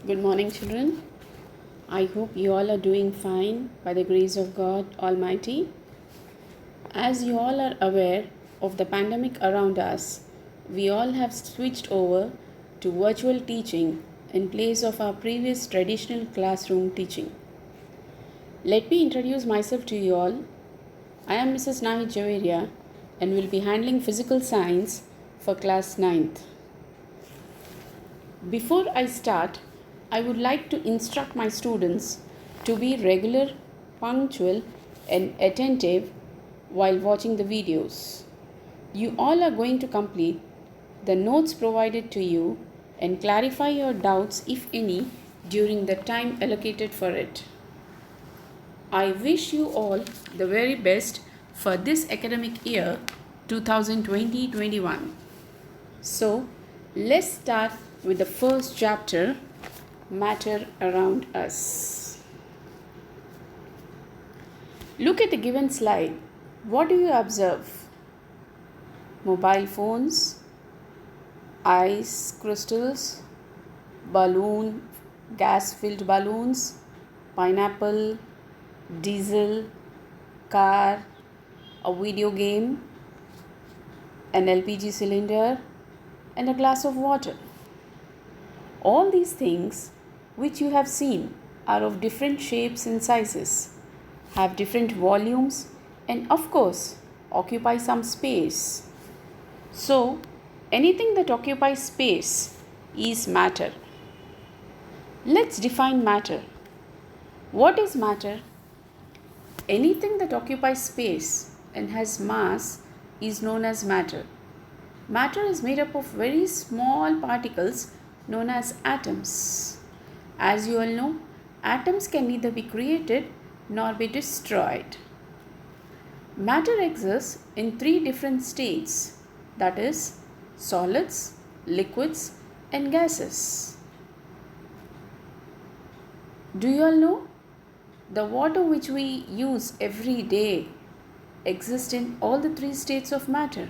Good morning, children. I hope you all are doing fine by the grace of God Almighty. As you all are aware of the pandemic around us, we all have switched over to virtual teaching in place of our previous traditional classroom teaching. Let me introduce myself to you all. I am Mrs. Nahi Javeria and will be handling physical science for class 9th. Before I start, I would like to instruct my students to be regular, punctual, and attentive while watching the videos. You all are going to complete the notes provided to you and clarify your doubts, if any, during the time allocated for it. I wish you all the very best for this academic year 2020-21. So, let's start with the first chapter, Matter Around Us. Look at the given slide. What do you observe? Mobile phones, ice crystals, balloon, gas-filled balloons, pineapple, diesel, car, a video game, an LPG cylinder, and a glass of water. All these things which you have seen are of different shapes and sizes, have different volumes, and of course occupy some space. So, anything that occupies space is matter. Let's define matter. What is matter? Anything that occupies space and has mass is known as matter. Matter is made up of very small particles known as atoms. As you all know, atoms can neither be created nor be destroyed. Matter exists in three different states, that is, solids, liquids, and gases. Do you all know? The water which we use every day exists in all the three states of matter.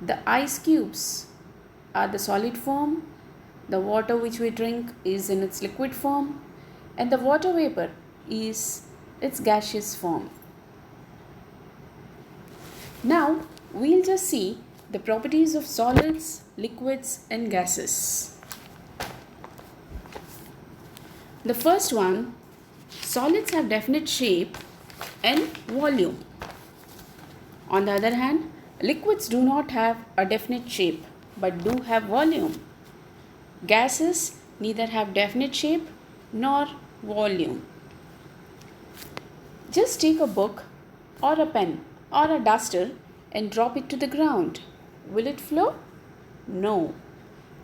The ice cubes are the solid form, the water which we drink is in its liquid form, and the water vapor is its gaseous form. Now, we'll just see the properties of solids, liquids, and gases. The first one, solids have definite shape and volume. On the other hand, liquids do not have a definite shape but do have volume. Gases neither have definite shape nor volume. Just take a book or a pen or a duster and drop it to the ground. Will it flow? No,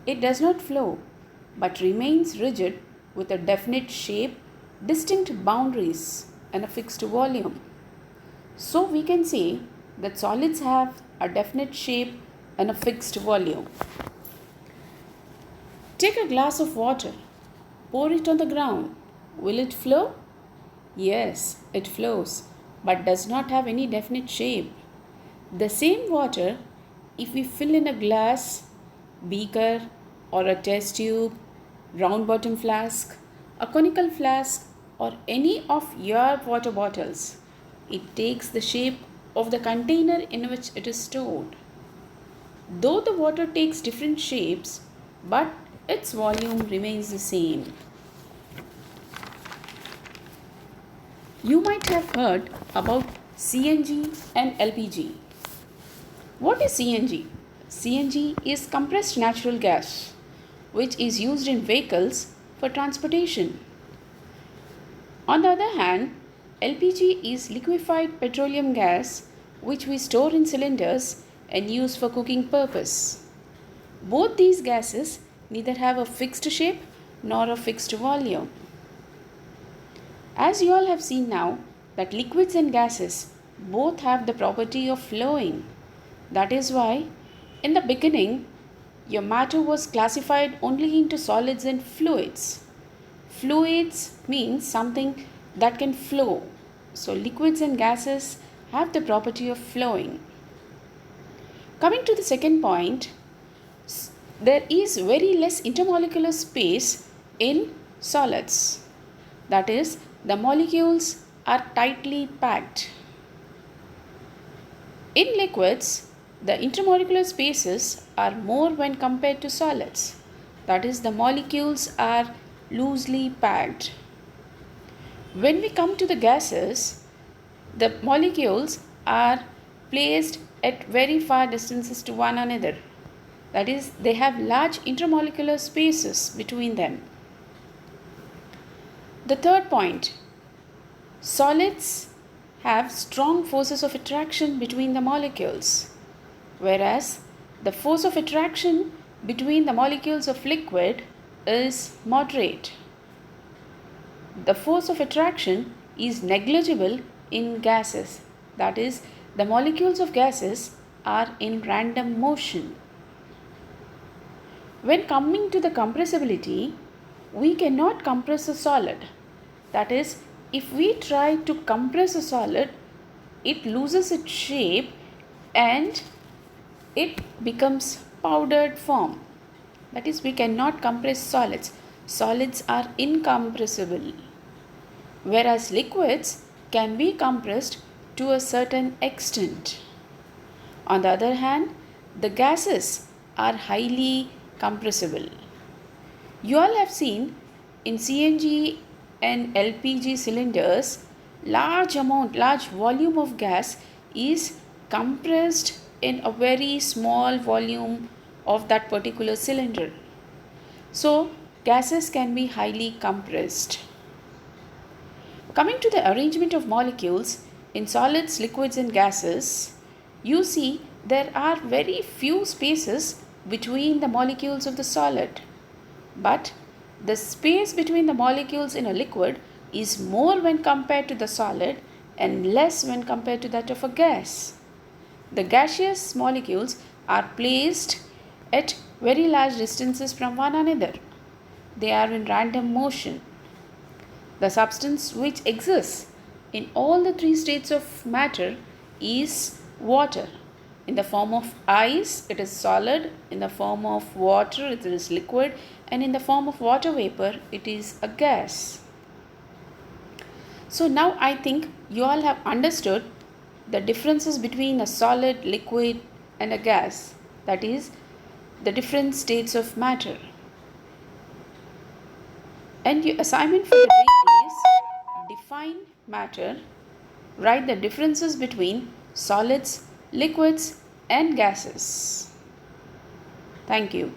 it does not flow but remains rigid with a definite shape, distinct boundaries, and a fixed volume. So we can say that solids have a definite shape and a fixed volume. Take a glass of water, pour it on the ground. Will it flow? Yes, it flows, but does not have any definite shape. The same water, if we fill in a glass, beaker, or a test tube, round bottom flask, a conical flask, or any of your water bottles, it takes the shape of the container in which it is stored. Though the water takes different shapes, but its volume remains the same. You might have heard about CNG and LPG. What is CNG? CNG is compressed natural gas, which is used in vehicles for transportation. On the other hand, LPG is liquefied petroleum gas, which we store in cylinders and use for cooking purpose. Both these gases neither have a fixed shape nor a fixed volume. As you all have seen now that liquids and gases both have the property of flowing. That is why in the beginning your matter was classified only into solids and fluids. Fluids means something that can flow. So liquids and gases have the property of flowing. Coming to the second point, there is very less intermolecular space in solids. That is, the molecules are tightly packed. In liquids, the intermolecular spaces are more when compared to solids. That is, the molecules are loosely packed. When we come to the gases, the molecules are placed at very far distances to one another. That is, they have large intermolecular spaces between them. The third point, solids have strong forces of attraction between the molecules, whereas the force of attraction between the molecules of liquid is moderate. The force of attraction is negligible in gases. That is, the molecules of gases are in random motion. When coming to the compressibility, we cannot compress a solid. That is, if we try to compress a solid, it loses its shape and it becomes powdered form. That is, we cannot compress solids. Solids are incompressible, whereas liquids can be compressed to a certain extent. On the other hand, the gases are highly compressible. You all have seen in CNG and LPG cylinders, large volume of gas is compressed in a very small volume of that particular cylinder. So, gases can be highly compressed. Coming to the arrangement of molecules in solids, liquids and gases, you see there are very few spaces between the molecules of the solid. But the space between the molecules in a liquid is more when compared to the solid and less when compared to that of a gas. The gaseous molecules are placed at very large distances from one another. They are in random motion. The substance which exists in all the three states of matter is water. In the form of ice, it is solid. In the form of water, it is liquid. And in the form of water vapor, it is a gas. So now I think you all have understood the differences between a solid, liquid and a gas. That is, the different states of matter. And your assignment for the day is define matter. Write the differences between solids, liquids and gases. Thank you.